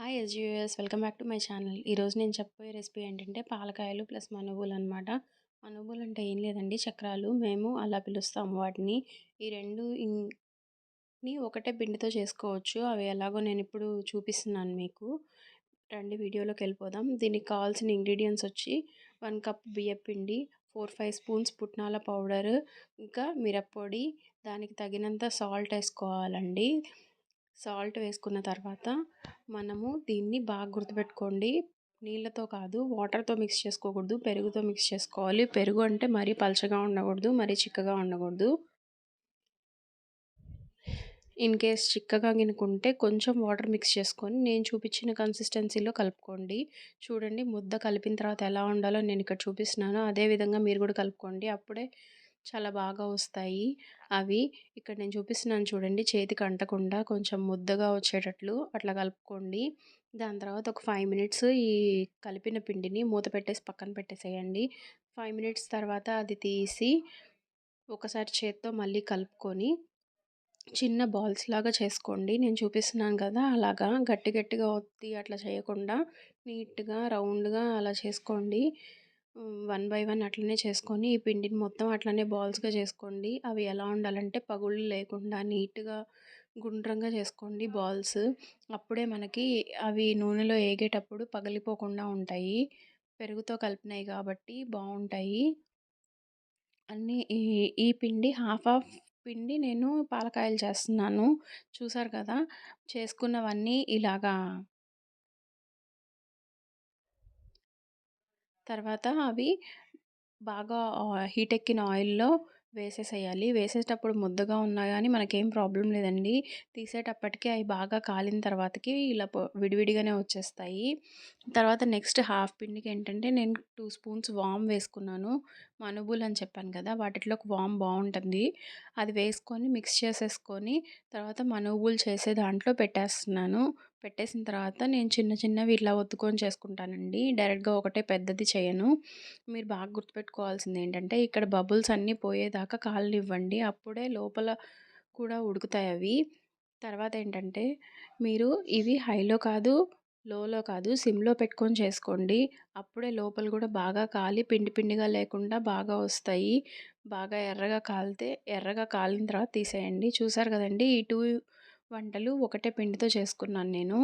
Hi SUS welcome back to my channel. ఈరోజు నేను చెప్పబోయే రెసిపీ ఏంటంటే పాలకాయలు ప్లస్ మనువులు అనమాట. మనువులు అంటే ఏం లేదండి, చక్రాలు. మేము అలా పిలుస్తాము వాటిని. ఈ 2 ఒకటే పిండితో చేసుకోవచ్చు. అవి ఎలాగో నేనిప్పుడు చూపిస్తున్నాను మీకు. రండి వీడియోలోకి వెళ్ళిపోదాం. దీనికి కావాల్సిన ఇంగ్రీడియంట్స్ వచ్చి 1 కప్ బియ్యపిండి, 4, 5 స్పూన్స్ పుట్నాల పౌడర్, ఇంకా మిరప్పొడి, దానికి తగినంత సాల్ట్ వేసుకోవాలండి. సాల్ట్ వేసుకున్న తర్వాత మనము దీన్ని బాగా గుర్తుపెట్టుకోండి. నీళ్ళతో కాదు, వాటర్తో మిక్స్ చేసుకోకూడదు, పెరుగుతో మిక్స్ చేసుకోవాలి. పెరుగు అంటే మరీ పలచగా ఉండకూడదు, మరీ చిక్కగా ఉండకూడదు. ఇన్ కేస్ చిక్కగా గినుకుంటే కొంచెం వాటర్ మిక్స్ చేసుకొని నేను చూపించిన కన్సిస్టెన్సీలో కలుపుకోండి. చూడండి, ముద్ద కలిపిన తర్వాత ఎలా ఉండాలో నేను ఇక్కడ చూపిస్తున్నాను. అదే విధంగా మీరు కూడా కలుపుకోండి. అప్పుడే చాలా బాగా వస్తాయి అవి. ఇక్కడ నేను చూపిస్తున్నాను చూడండి, చేతికి అంటకుండా కొంచెం ముద్దగా వచ్చేటట్లు అట్లా కలుపుకోండి. దాని తర్వాత ఒక 5 మినిట్స్ ఈ కలిపిన పిండిని మూత పెట్టేసి పక్కన పెట్టేసేయండి. 5 మినిట్స్ తర్వాత అది తీసి ఒకసారి చేత్తో మళ్ళీ కలుపుకొని చిన్న బాల్స్ లాగా చేసుకోండి. నేను చూపిస్తున్నాను కదా, అలాగా గట్టి గట్టిగా ఒత్తి అట్లా చేయకుండా నీట్‌గా రౌండ్‌గా అలా చేసుకోండి. వన్ బై వన్ అట్లనే చేసుకొని ఈ పిండిని మొత్తం అట్లనే బాల్స్‌గా చేసుకోండి. అవి ఎలా ఉండాలంటే పగుళ్ళు లేకుండా నీట్‌గా గుండ్రంగా చేసుకోండి బాల్స్. అప్పుడే మనకి అవి నూనెలో ఏగేటప్పుడు పగిలిపోకుండా ఉంటాయి. పెరుగుతో కలిపినయి కాబట్టి బావుంటాయి. అన్నీ ఈ ఈ పిండి హాఫ్ పిండి నేను పాలకాయలు చేస్తున్నాను. చూసారు కదా, చేసుకున్నవన్నీ ఇలాగా తర్వాత అవి బాగా హీట్ ఎక్కిన ఆయిల్‌లో వేసేసేయాలి. వేసేటప్పుడు ముద్దగా ఉన్నా గానీ మనకేం ప్రాబ్లమ్ లేదండి. తీసేటప్పటికి అవి బాగా కాలిన తర్వాతకి ఇలా విడివిడిగానే వచ్చేస్తాయి. తర్వాత నెక్స్ట్ హాఫ్ పిండికేంటంటే నేను 2 స్పూన్స్ వామ్ వేసుకున్నాను. మనుబులు అని చెప్పాను కదా, వాటిట్లోకి వామ్ బావుంటుంది. అది వేసుకొని మిక్స్ చేసేసుకొని తర్వాత మనువులు చేసే దాంట్లో పెట్టేస్తున్నాను. పెట్టేసిన తర్వాత నేను చిన్న చిన్నవి ఇట్లా ఒత్తుకొని చేసుకుంటానండి. డైరెక్ట్‌గా ఒకటే పెద్దది చేయను. మీరు బాగా గుర్తుపెట్టుకోవాల్సింది ఏంటంటే ఇక్కడ బబుల్స్ అన్నీ పోయేదాకా కాలనివ్వండి. అప్పుడే లోపల కూడా ఉడుకుతాయి అవి. తర్వాత ఏంటంటే మీరు ఇవి హైలో కాదు, లోలో కాదు, సిమ్‌లో పెట్టుకొని చేసుకోండి. అప్పుడే లోపల కూడా బాగా కాలి పిండి పిండిగా లేకుండా బాగా వస్తాయి. బాగా ఎర్రగా కాలిన తర్వాత తీసేయండి. చూసారు కదండీ, ఈ 2 వంటలు ఒకటే పిండితో చేసుకున్నాను నేను.